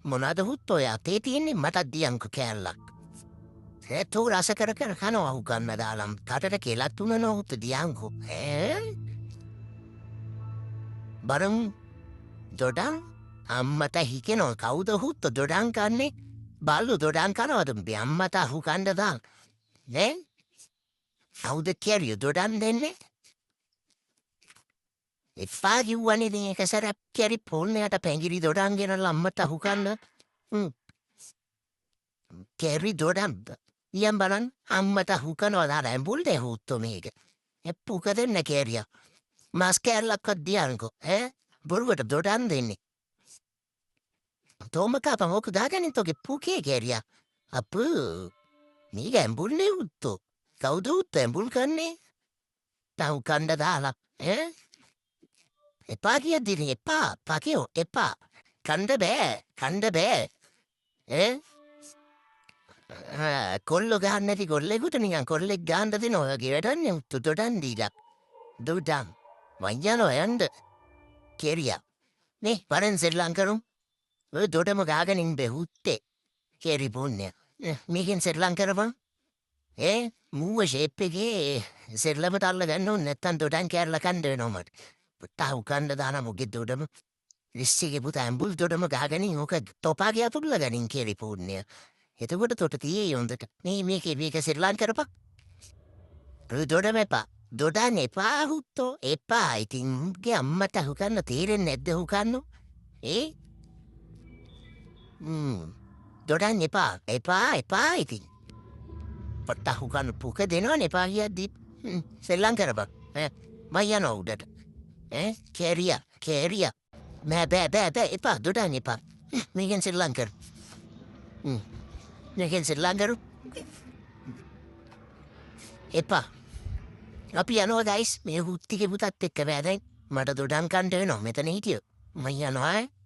මොනවද හුත් ඔය අතේ තියෙන්නේ මටත් දියන්කෝ කෑල්ලක්. ඒතෝ රස කර කර කනවා උගන්න දාලම් කටට කෙලත් උන නොහුත් දියන්කෝ. බරම් දොඩන් අම්මට හිකෙනෝ කවුද හුත්ත දොඩන් කන්නේ බල්ලු දොඩන් කනවද අම්මට අහු කණ්ඩ දාල් නේ කවුද කෙරිය දොඩන් දෙන්නේ එපා කිව්වනේ ඉතින් එක සැරයක් කෙරි පොල්නයට පැංගිරි දොඩන් ගෙනල්ලා අම්මට අහු කන්න කෙරි දොඩන් ඊයන් බලන්න අම්මට අහු කනවා දාලා ඇඹුල් දෙ හුත්තෝ මේක එප්පුක දෙන්න කෙරියා මස් කෑල්ලක්වත් දියන්කෝ බොරුවට දොඩන් දෙන්නේ තෝමකාප මොක දාගනින් තෝගේ පුකේ කෙරියා අප්පු මේක ඇඹුල්නේ උත්තෝ කවුද උත්තෝ ඇඹුල් කන්නේ තව කණ්ඩ දාලා එපා කියද්දිනේ එපා පකයෝ එපා කණ්ඩ බෑ කොල්ලෝ ගහන්න නැති කොල්ලෙකුට නිකන් කොල්ලෙක් ගහන්න දෙන ඔයගේ වැඩන්නේ උත්තෝ දොඩන් දීලා දොඩන් වඤ්ඤානෝ යන්න කෙරියා නේ වරෙන් ශ්‍රී ලංකරුම් ඔය දොඩම ගාගෙන බෙහුත්තේ කෙරි පුන්නේ මේකෙන් ශ්‍රී ලංකරපන් මූව ෂේප් එකේ සෙල්ලම තල්ල ගන්න ඕනේ නැත්තම් දොඩන් කෑල්ල කන්න වෙනවා මට පුතා උකන්න දාන මොකෙද දොඩම රිස්සිගේ පුතා ඇඹුල් දොඩම ගාගෙන ඕක තොපාගේ අතුල්ල ගනින් කෙරි පුන්නේ එතකොට තොට තියේ යොන්දට මේක ශ්‍රී ලංකරපන් දොඩම එපා දොඩන් එපා හුත්තෝ එපා ඉතින් උන්ගේ අම්මට අහු කන්න තේරෙන්නේ නැද්ද අහු කන්නෝ දොඩන් එපා ඉතින් පොට්ට අහු කන්න පුක දෙනවා එපා කියද්දි ශ්‍රී ලංකරපන් මම යනවා උඩට කෙරියා බෑ එපා දොඩන් එපා මේකෙන් ශ්‍රී ලංකර මේකෙන් ශ්‍රී ලංකරු එපා අපි යනවා ගයිස් මේ හුත්තිගේ පුතත් එක්ක බෑ දැන් මට දොඩන් කන්න වෙනවා මෙතන හිටියෝ මම යනවා